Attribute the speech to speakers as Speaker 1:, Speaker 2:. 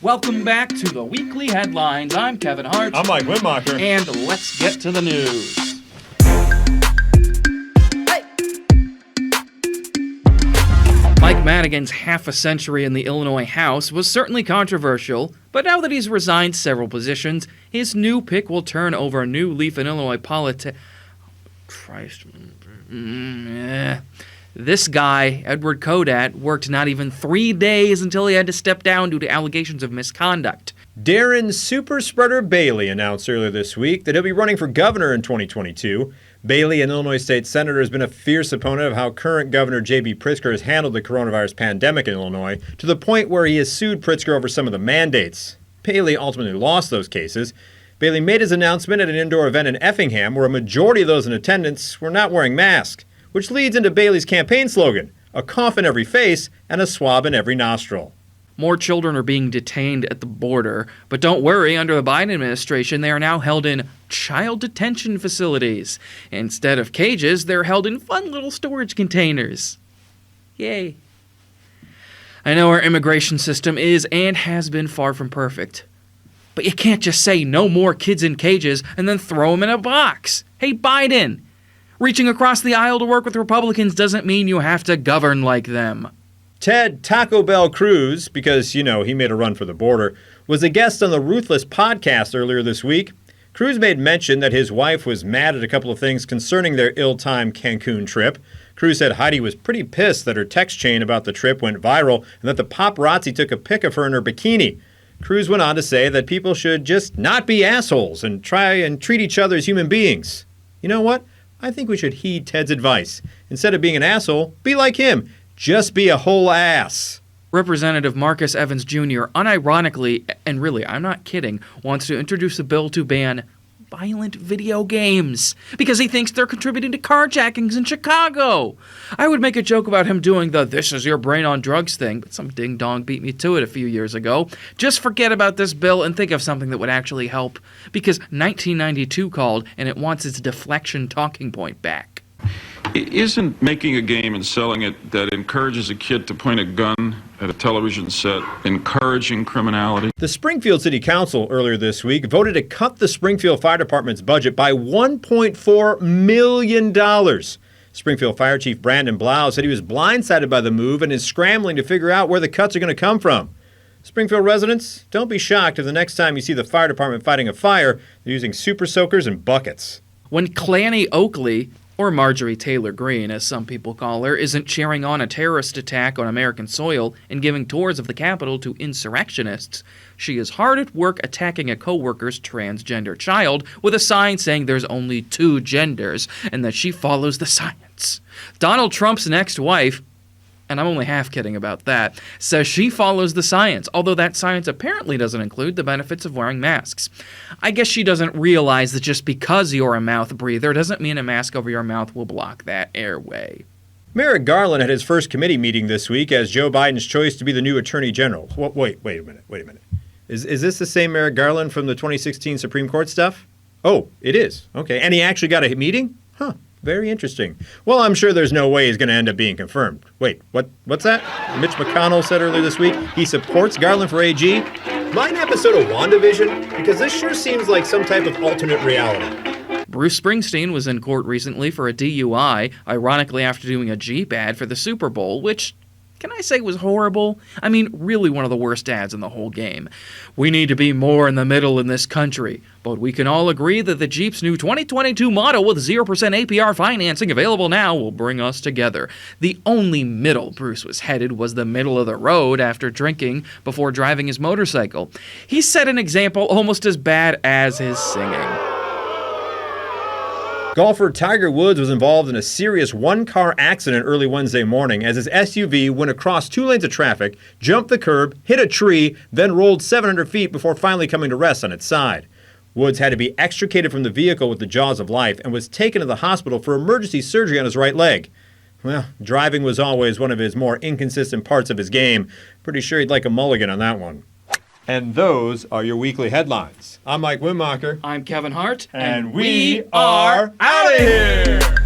Speaker 1: Welcome back to the Weekly Headlines. I'm Kevin Hart.
Speaker 2: I'm Mike Wimmacher.
Speaker 1: And let's get to the news. Mike Madigan's half a century in the Illinois House was certainly controversial, but now that he's resigned several positions, his new pick will turn over a new leaf in Illinois politics. Christ. This guy, Edward Kodat, worked not even 3 days until he had to step down due to allegations of misconduct.
Speaker 2: Darren Super Spreader Bailey announced earlier this week that he'll be running for governor in 2022. Bailey, an Illinois state senator, has been a fierce opponent of how current Governor J.B. Pritzker has handled the coronavirus pandemic in Illinois, to the point where he has sued Pritzker over some of the mandates. Bailey ultimately lost those cases. Bailey made his announcement at an indoor event in Effingham, where a majority of those in attendance were not wearing masks, which leads into Bailey's campaign slogan, a cough in every face and a swab in every nostril.
Speaker 1: More children are being detained at the border, but don't worry, under the Biden administration, they are now held in child detention facilities. Instead of cages, they're held in fun little storage containers. Yay. I know our immigration system is and has been far from perfect, but you can't just say no more kids in cages and then throw them in a box. Hey, Biden! Reaching across the aisle to work with Republicans doesn't mean you have to govern like them.
Speaker 2: Ted Taco Bell Cruz, because, he made a run for the border, was a guest on the Ruthless podcast earlier this week. Cruz made mention that his wife was mad at a couple of things concerning their ill-timed Cancun trip. Cruz said Heidi was pretty pissed that her text chain about the trip went viral and that the paparazzi took a pic of her in her bikini. Cruz went on to say that people should just not be assholes and try and treat each other as human beings. You know what? I think we should heed Ted's advice. Instead of being an asshole, be like him. Just be a whole ass.
Speaker 1: Representative Marcus Evans Jr. unironically, and really, I'm not kidding, wants to introduce a bill to ban violent video games because he thinks they're contributing to carjackings in Chicago. I would make a joke about him doing the "this is your brain on drugs" thing, but some ding-dong beat me to it a few years ago. Just forget about this bill and think of something that would actually help, because 1992 called and it wants its deflection talking point back.
Speaker 3: Isn't making a game and selling it that encourages a kid to point a gun at a television set encouraging criminality?
Speaker 2: The Springfield City Council earlier this week voted to cut the Springfield Fire Department's budget by $1.4 million. Springfield Fire Chief Brandon Blau said he was blindsided by the move and is scrambling to figure out where the cuts are going to come from. Springfield residents, don't be shocked if the next time you see the fire department fighting a fire, they're using super soakers and buckets.
Speaker 1: When Clanny Oakley, or Marjorie Taylor Greene, as some people call her, isn't cheering on a terrorist attack on American soil and giving tours of the Capitol to insurrectionists, she is hard at work attacking a co-worker's transgender child with a sign saying there's only 2 genders and that she follows the science. Donald Trump's next wife, and I'm only half kidding about that, says she follows the science, although that science apparently doesn't include the benefits of wearing masks. I guess she doesn't realize that just because you're a mouth breather doesn't mean a mask over your mouth will block that airway.
Speaker 2: Merrick Garland had his first committee meeting this week as Joe Biden's choice to be the new Attorney General. Wait a minute. Is this the same Merrick Garland from the 2016 Supreme Court stuff? Oh, it is. Okay. And he actually got a meeting? Huh. Very interesting. Well, I'm sure there's no way he's going to end up being confirmed. Wait, what's that? Mitch McConnell said earlier this week he supports Garland for AG. Mind an episode of WandaVision? Because this sure seems like some type of alternate reality.
Speaker 1: Bruce Springsteen was in court recently for a DUI, ironically after doing a Jeep ad for the Super Bowl, which, can I say, was horrible? I mean, really one of the worst ads in the whole game. We need to be more in the middle in this country, but we can all agree that the Jeep's new 2022 model with 0% APR financing available now will bring us together. The only middle Bruce was headed was the middle of the road after drinking before driving his motorcycle. He set an example almost as bad as his singing.
Speaker 2: Golfer Tiger Woods was involved in a serious one-car accident early Wednesday morning as his SUV went across 2 lanes of traffic, jumped the curb, hit a tree, then rolled 700 feet before finally coming to rest on its side. Woods had to be extricated from the vehicle with the jaws of life and was taken to the hospital for emergency surgery on his right leg. Well, driving was always one of his more inconsistent parts of his game. Pretty sure he'd like a mulligan on that one. And those are your weekly headlines. I'm Mike Wimmacher.
Speaker 1: I'm Kevin Hart.
Speaker 2: And we are out of here!